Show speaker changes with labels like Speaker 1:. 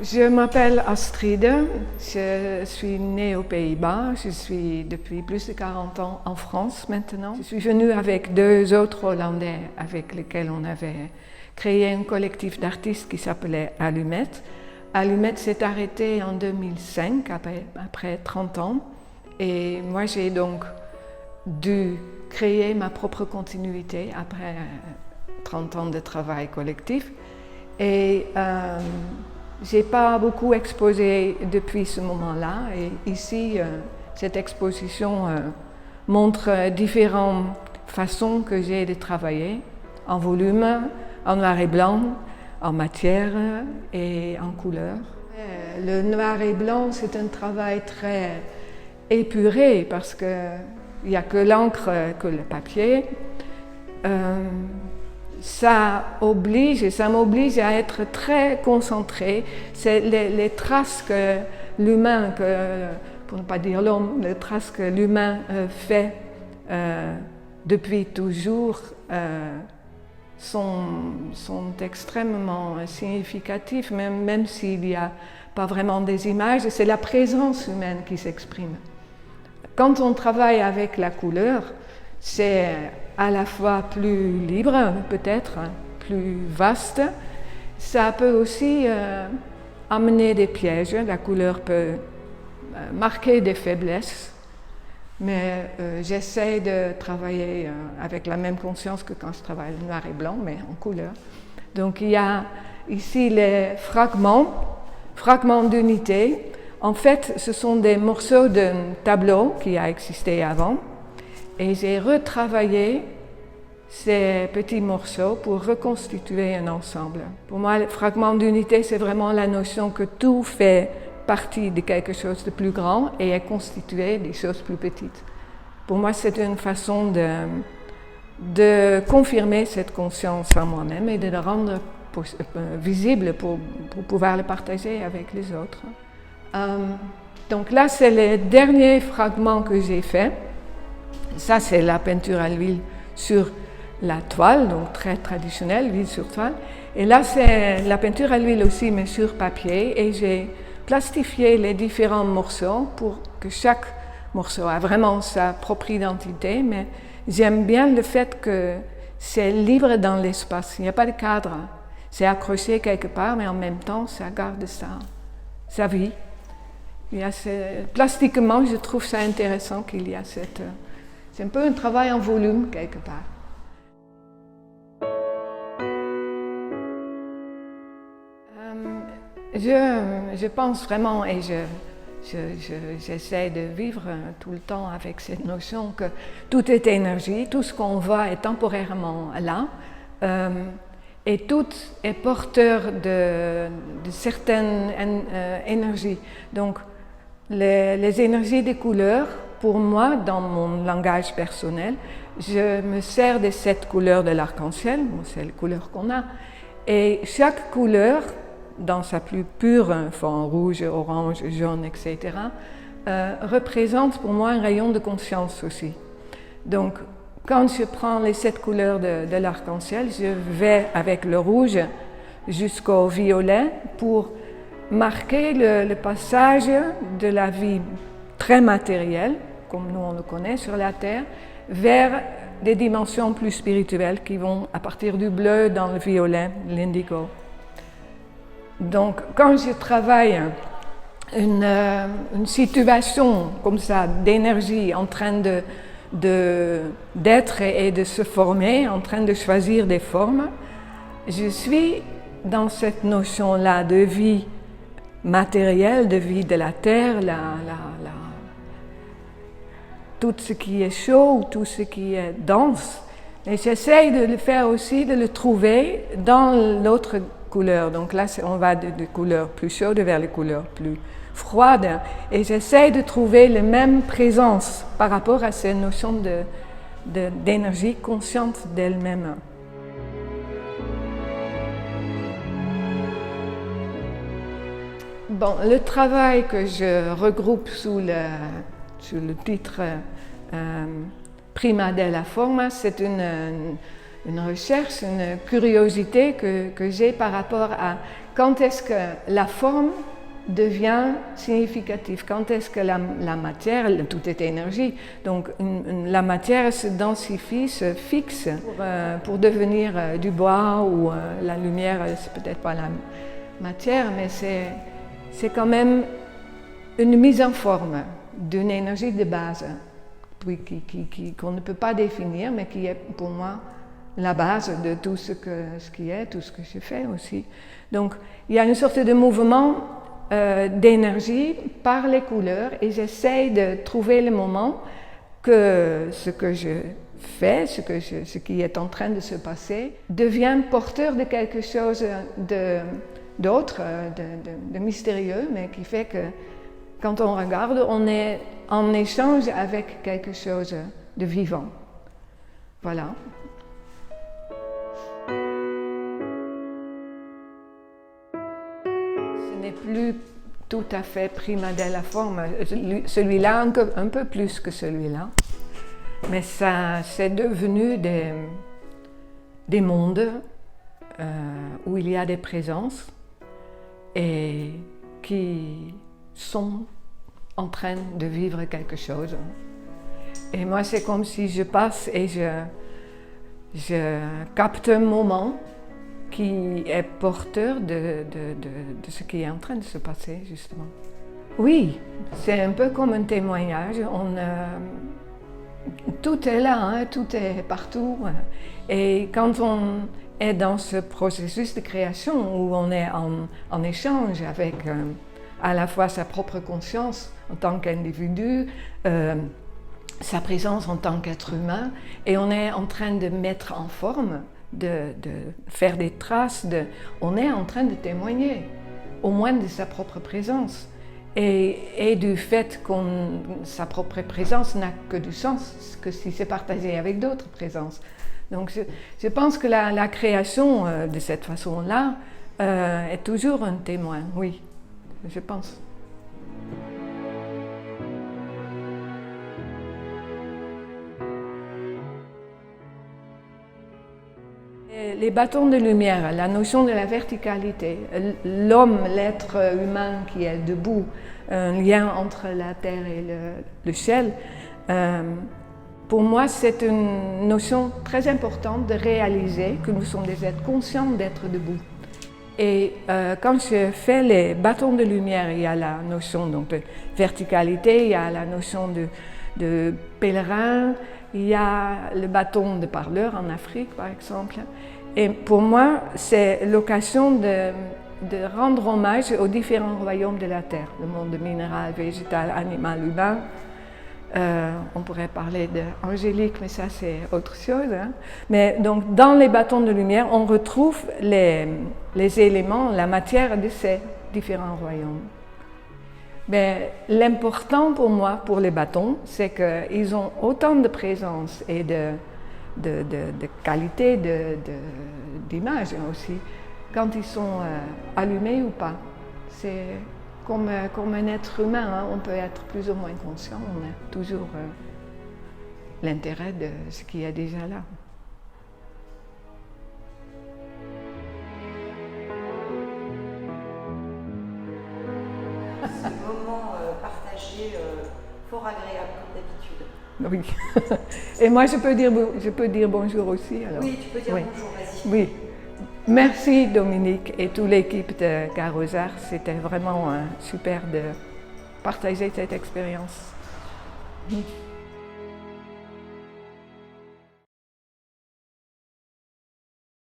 Speaker 1: Je m'appelle Astrid, je suis née aux Pays-Bas, je suis depuis plus de 40 ans en France maintenant. Je suis venue avec deux autres Hollandais avec lesquels on avait créé un collectif d'artistes qui s'appelait Allumette. Allumette s'est arrêté en 2005, après 30 ans, et moi j'ai donc dû créer ma propre continuité après 30 ans de travail collectif. Et j'ai pas beaucoup exposé depuis ce moment-là. Et ici, cette exposition montre différentes façons que j'ai de travailler, en volume, en noir et blanc, en matière et en couleur. Le noir et blanc, c'est un travail très épuré parce qu'il n'y a que l'encre, que le papier. Ça m'oblige à être très concentrée. C'est les traces que l'humain, pour ne pas dire l'homme, les traces que l'humain fait depuis toujours sont extrêmement significatifs, même s'il n'y a pas vraiment des images, c'est la présence humaine qui s'exprime. Quand on travaille avec la couleur, c'est à la fois plus libre, peut-être, plus vaste. Ça peut aussi amener des pièges. La couleur peut marquer des faiblesses, mais j'essaie de travailler avec la même conscience que quand je travaille le noir et blanc, mais en couleur. Donc il y a ici les fragments d'unité. En fait, ce sont des morceaux d'un tableau qui a existé avant. Et j'ai retravaillé ces petits morceaux pour reconstituer un ensemble. Pour moi, le fragment d'unité, c'est vraiment la notion que tout fait partie de quelque chose de plus grand et est constitué des choses plus petites. Pour moi, c'est une façon de confirmer cette conscience en moi-même et de la rendre visible pour pouvoir le partager avec les autres. Donc là, c'est le dernier fragment que j'ai fait. Ça, c'est la peinture à l'huile sur la toile, donc très traditionnelle, huile sur toile. Et là, c'est la peinture à l'huile aussi, mais sur papier. Et j'ai plastifié les différents morceaux pour que chaque morceau a vraiment sa propre identité. Mais j'aime bien le fait que c'est libre dans l'espace. Il n'y a pas de cadre. C'est accroché quelque part, mais en même temps, ça garde sa vie. Plastiquement, je trouve ça intéressant qu'il y a cette... C'est un peu un travail en volume, quelque part. Je pense vraiment, et j'essaie de vivre tout le temps avec cette notion que tout est énergie, tout ce qu'on voit est temporairement là, et tout est porteur de certaines énergies. Donc, les énergies des couleurs, pour moi, dans mon langage personnel, je me sers de 7 couleurs de l'arc-en-ciel, c'est les couleurs qu'on a, et chaque couleur, dans sa plus pure forme, rouge, orange, jaune, etc., représente pour moi un rayon de conscience aussi. Donc, quand je prends les 7 couleurs de l'arc-en-ciel, je vais avec le rouge jusqu'au violet pour marquer le passage de la vie très matérielle, comme nous on le connaît sur la Terre, vers des dimensions plus spirituelles qui vont à partir du bleu dans le violet, l'indigo. Donc quand je travaille une situation comme ça d'énergie en train d'être et de se former, en train de choisir des formes, je suis dans cette notion-là de vie matérielle, de vie de la terre, tout ce qui est chaud, tout ce qui est dense. Et j'essaye de le faire aussi, de le trouver dans l'autre couleur. Donc là, on va de couleurs plus chaudes vers les couleurs plus froides. Et j'essaye de trouver la même présence par rapport à ces notions d'énergie consciente d'elle-même. Bon, le travail que je regroupe sous le titre Prima della forma, c'est une recherche, une curiosité que j'ai par rapport à quand est-ce que la forme devient significative? Quand est-ce que la matière, tout est énergie, donc la matière se densifie, se fixe pour devenir du bois ou la lumière, c'est peut-être pas la matière, mais c'est quand même une mise en forme d'une énergie de base qu'on ne peut pas définir, mais qui est pour moi la base de tout ce qui est, tout ce que je fais aussi. Donc il y a une sorte de mouvement d'énergie par les couleurs et j'essaye de trouver le moment que ce que je fais, ce qui est en train de se passer, devient porteur de quelque chose d'autre, de mystérieux, mais qui fait que quand on regarde, on est en échange avec quelque chose de vivant. Voilà. Ce n'est plus tout à fait prima della forme. Celui-là, un peu plus que celui-là. Mais ça, c'est devenu des mondes où il y a des présences et qui sont en train de vivre quelque chose. Et moi, c'est comme si je passe et je capte un moment qui est porteur de ce qui est en train de se passer, justement. Oui, c'est un peu comme un témoignage. Tout est là, hein, tout est partout. Et quand on est dans ce processus de création où on est en échange avec à la fois sa propre conscience en tant qu'individu, sa présence en tant qu'être humain, et on est en train de mettre en forme, de faire des traces, on est en train de témoigner, au moins de sa propre présence. Et du fait que sa propre présence n'a que du sens que si c'est partagé avec d'autres présences. Donc je pense que la création de cette façon-là est toujours un témoin, oui, je pense. Les bâtons de lumière, la notion de la verticalité, l'homme, l'être humain qui est debout, un lien entre la terre et le ciel, pour moi c'est une notion très importante de réaliser que nous sommes des êtres conscients d'être debout. Et quand je fais les bâtons de lumière, il y a la notion donc, de verticalité, il y a la notion de pèlerin, il y a le bâton de parleur en Afrique par exemple. Et pour moi, c'est l'occasion de rendre hommage aux différents royaumes de la Terre, le monde minéral, végétal, animal, humain. On pourrait parler d'angélique, mais ça c'est autre chose. Hein. Mais donc dans les bâtons de lumière, on retrouve les éléments, la matière de ces différents royaumes. Mais l'important pour moi, pour les bâtons, c'est qu'ils ont autant de présence et de qualité d'image aussi, quand ils sont allumés ou pas. C'est comme un être humain, hein, on peut être plus ou moins conscient, on a toujours l'intérêt de ce qui est déjà là.
Speaker 2: Ce moment partagé, fort agréable comme d'habitude.
Speaker 1: Oui. Et moi, je peux dire bonjour aussi. Alors.
Speaker 2: Oui, tu peux dire
Speaker 1: oui.
Speaker 2: bonjour, vas-y.
Speaker 1: Oui. Merci Dominique et toute l'équipe de Carrosart. C'était vraiment super de partager cette expérience.